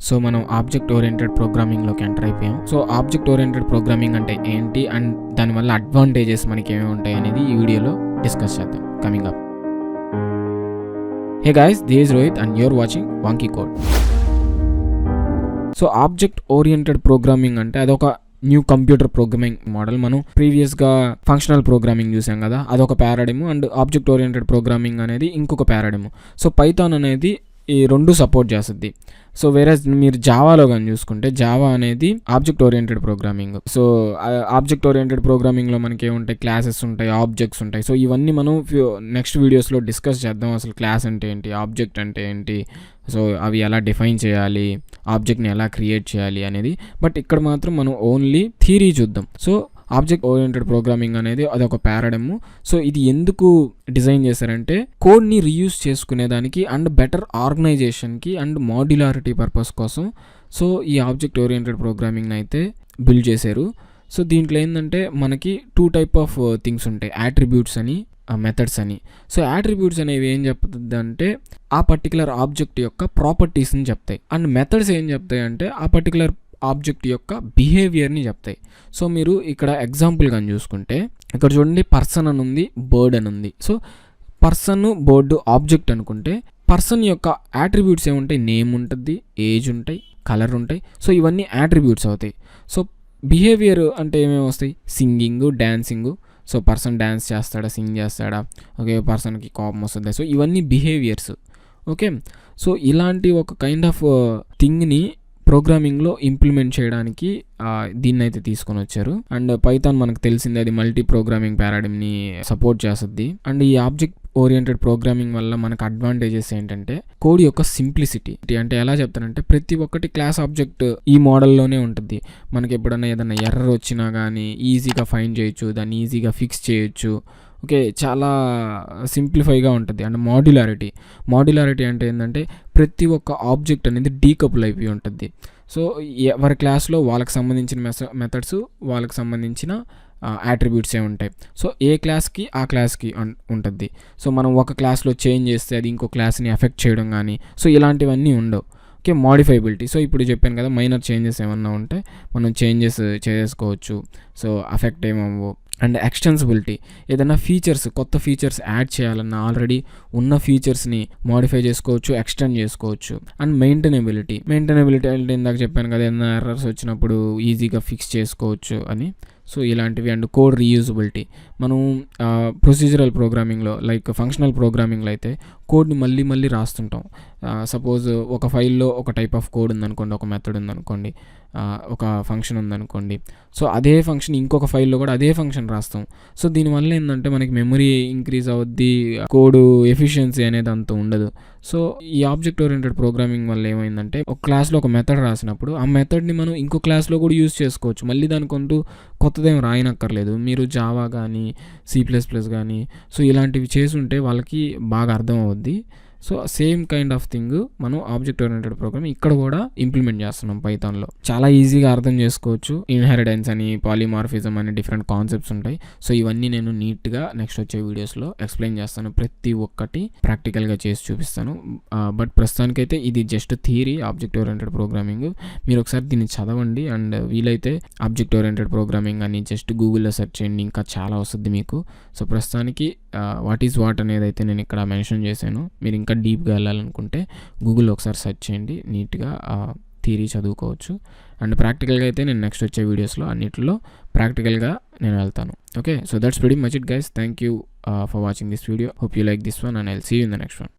So మనం object oriented ప్రోగ్రామింగ్లోకి enter అయిపోయాం. So object oriented programming అంటే ఏంటి అండ్ దానివల్ల అడ్వాంటేజెస్ మనకి ఏమేమి ఉంటాయి అనేది ఈ వీడియోలో డిస్కస్ చేద్దాం coming up. Hey guys, this is Rohit and you're watching WonkyCode. So object oriented programming అంటే అదొక న్యూ కంప్యూటర్ ప్రోగ్రామింగ్ మోడల్. మనం ప్రీవియస్గా ఫంక్షనల్ ప్రోగ్రామింగ్ చూసాం కదా, అదొక paradigm and object oriented programming అనేది ఇంకొక పారాడిమ్. సో పైథాన్ అనేది ఈ రెండు సపోర్ట్ చేస్తుంది. సో వేరే మీరు జావాలో కానీ చూసుకుంటే జావా అనేది object oriented programming. So object oriented ప్రోగ్రామింగ్లో మనకి ఏముంటాయి, క్లాసెస్ ఉంటాయి, ఆబ్జెక్ట్స్ ఉంటాయి. సో ఇవన్నీ మనం నెక్స్ట్ వీడియోస్లో డిస్కస్ చేద్దాం. అసలు క్లాస్ అంటే ఏంటి, ఆబ్జెక్ట్ అంటే ఏంటి, సో అవి ఎలా డిఫైన్ చేయాలి, ఆబ్జెక్ట్ని ఎలా క్రియేట్ చేయాలి అనేది. బట్ ఇక్కడ మాత్రం మనం ఓన్లీ థియరీ చూద్దాం. సో ఆబ్జెక్ట్ ఓరియంటెడ్ ప్రోగ్రామింగ్ అనేది అదొక పారాడమ్. సో ఇది ఎందుకు డిజైన్ చేశారంటే కోడ్ని రీయూజ్ చేసుకునేదానికి అండ్ బెటర్ ఆర్గనైజేషన్కి అండ్ మాడ్యులారిటీ పర్పస్ కోసం. సో ఈ ఆబ్జెక్ట్ ఓరియంటెడ్ ప్రోగ్రామింగ్ని అయితే బిల్డ్ చేశారు. సో దీంట్లో ఏంటంటే మనకి 2 టైప్ ఆఫ్ థింగ్స్ ఉంటాయి, యాట్రిబ్యూట్స్ అని, మెథడ్స్ అని. సో యాట్రిబ్యూట్స్ అనేవి ఏం చెప్తుంది అంటే ఆ పర్టికులర్ ఆబ్జెక్ట్ యొక్క ప్రాపర్టీస్ని చెప్తాయి. అండ్ మెథడ్స్ ఏం చెప్తాయి అంటే ఆ పర్టికులర్ ఆబ్జెక్ట్ యొక్క బిహేవియర్ని చెప్తాయి. సో మీరు ఇక్కడ ఎగ్జాంపుల్ కానీ చూసుకుంటే ఇక్కడ చూడండి, పర్సన్ అని ఉంది, బర్డ్ అని ఉంది. సో పర్సన్, బర్డ్ ఆబ్జెక్ట్ అనుకుంటే పర్సన్ యొక్క యాట్రిబ్యూట్స్ ఏముంటాయి, నేమ్ ఉంటుంది, ఏజ్ ఉంటాయి, కలర్ ఉంటాయి. సో ఇవన్నీ యాట్రిబ్యూట్స్ అవుతాయి. సో బిహేవియర్ అంటే ఏమేమి వస్తాయి, singing, dancing. So person dance చేస్తాడా, సింగ్ చేస్తాడా, ఓకే, పర్సన్కి కోపం వస్తుంది. సో ఇవన్నీ బిహేవియర్స్. ఓకే, సో ఇలాంటి ఒక కైండ్ ఆఫ్ థింగ్ని ప్రోగ్రామింగ్లో ఇంప్లిమెంట్ చేయడానికి దీన్ని అయితే తీసుకొని వచ్చారు. అండ్ పైథాన్ మనకు తెలిసింది అది మల్టీ ప్రోగ్రామింగ్ పారాడిమ్ని సపోర్ట్ చేస్తుంది. అండ్ ఈ ఆబ్జెక్ట్ ఓరియంటెడ్ ప్రోగ్రామింగ్ వల్ల మనకు అడ్వాంటేజెస్ ఏంటంటే కోడ్ యొక్క సింప్లిసిటీ. అంటే ఎలా చెప్తానంటే ప్రతి ఒక్కటి క్లాస్ ఆబ్జెక్ట్ ఈ మోడల్లోనే ఉంటుంది. మనకి ఎప్పుడన్నా ఏదైనా ఎర్రర్ వచ్చినా కానీ ఈజీగా ఫైండ్ చేయొచ్చు, దాన్ని ఈజీగా ఫిక్స్ చేయొచ్చు. ఓకే, చాలా సింప్లిఫైగా ఉంటుంది. అండ్ మాడ్యులారిటీ అంటే ఏంటంటే ప్రతి ఒక్క ఆబ్జెక్ట్ అనేది డీకపుల్ అయిపోయి ఉంటుంది. సో ఎవరి క్లాస్లో వాళ్ళకి సంబంధించిన మెథడ్స్, వాళ్ళకి సంబంధించిన యాట్రిబ్యూట్సే ఉంటాయి. సో ఏ క్లాస్కి ఆ క్లాస్కి ఉంటుంది. సో మనం ఒక క్లాస్లో చేంజ్ చేస్తే అది ఇంకో క్లాస్ని ఎఫెక్ట్ చేయడం కానీ సో ఇలాంటివన్నీ ఉండవు. ఓకే, మాడిఫైబిలిటీ. సో ఇప్పుడు చెప్పాను కదా, మైనర్ చేంజెస్ ఏమన్నా ఉంటే మనం చేంజెస్ చేసుకోవచ్చు. సో అఫెక్ట్ ఏమవ్వవు. అండ్ ఎక్స్టెన్సిబిలిటీ, ఏదైనా ఫీచర్స్, కొత్త ఫీచర్స్ యాడ్ చేయాలన్నా ఆల్రెడీ ఉన్న ఫీచర్స్ని మాడిఫై చేసుకోవచ్చు, ఎక్స్టెండ్ చేసుకోవచ్చు. అండ్ మెయింటెనబిలిటీ అంటే ఇందాక చెప్పాను కదా, ఏదైనా ఎర్రర్స్ వచ్చినప్పుడు ఈజీగా ఫిక్స్ చేసుకోవచ్చు అని. సో ఇలాంటివి. అండ్ కోడ్ రీయూజబిలిటీ, మనం ప్రొసీజరల్ ప్రోగ్రామింగ్లో లైక్ ఫంక్షనల్ ప్రోగ్రామింగ్లో అయితే కోడ్ని మళ్ళీ రాస్తుంటాం. సపోజ్ ఒక ఫైల్లో ఒక టైప్ ఆఫ్ కోడ్ ఉందనుకోండి, ఒక మెథడ్ ఉందనుకోండి, ఒక ఫంక్షన్ ఉందనుకోండి. సో అదే ఫంక్షన్ ఇంకొక ఫైల్లో కూడా అదే ఫంక్షన్ రాస్తాం. సో దీనివల్ల ఏంటంటే మనకి మెమరీ ఇంక్రీజ్ అవుద్ది, కోడ్ ఎఫిషియన్సీ అనేది అంత ఉండదు. సో ఈ ఆబ్జెక్ట్ ఓరియంటెడ్ ప్రోగ్రామింగ్ వల్ల ఏమైందంటే ఒక క్లాస్లో ఒక మెథడ్ రాసినప్పుడు ఆ మెథడ్ని మనం ఇంకో క్లాస్లో కూడా యూజ్ చేసుకోవచ్చు. మళ్ళీ దానికంటూ కొత్తదేం రాయనక్కర్లేదు. మీరు జావా కానీ C++ కానీ సో ఇలాంటివి చేసుంటే వాళ్ళకి బాగా అర్థం అవుద్ది. So same kind of thing మనం ఆబ్జెక్ట్ ఓరియంటెడ్ ప్రోగ్రామ్ ఇక్కడ కూడా ఇంప్లిమెంట్ చేస్తున్నాం పైథాన్లో. చాలా ఈజీగా అర్థం చేసుకోవచ్చు. ఇన్హెరిటెన్స్ అని, పాలిమార్ఫిజం అని డిఫరెంట్ కాన్సెప్ట్స్ ఉంటాయి. సో ఇవన్నీ నేను నీట్గా నెక్స్ట్ వచ్చే వీడియోస్లో ఎక్స్ప్లెయిన్ చేస్తాను. ప్రతి ఒక్కటి ప్రాక్టికల్గా చేసి చూపిస్తాను. బట్ ప్రస్తుతానికైతే ఇది just theory, object oriented programming. మీరు ఒకసారి దీన్ని చదవండి. అండ్ వీలైతే ఆబ్జెక్ట్ ఓరియంటెడ్ ప్రోగ్రామింగ్ అని జస్ట్ గూగుల్లో సెర్చ్ చేయండి, ఇంకా చాలా వస్తుంది మీకు. సో ప్రస్తుతానికి వాట్ ఈజ్ వాట్ అనేది అయితే నేను ఇక్కడ మెన్షన్ చేశాను. మీరు ఇంకా డీప్గా వెళ్ళాలనుకుంటే గూగుల్లో ఒకసారి సెర్చ్ చేయండి, నీట్గా థియరీ చదువుకోవచ్చు. అండ్ ప్రాక్టికల్గా అయితే నేను నెక్స్ట్ వచ్చే వీడియోస్లో అన్నిటిలో ప్రాక్టికల్గా నేను వెళ్తాను. Okay, so that's pretty much it guys. Thank you for watching this video. Hope you like this one and I'll see you in the next one.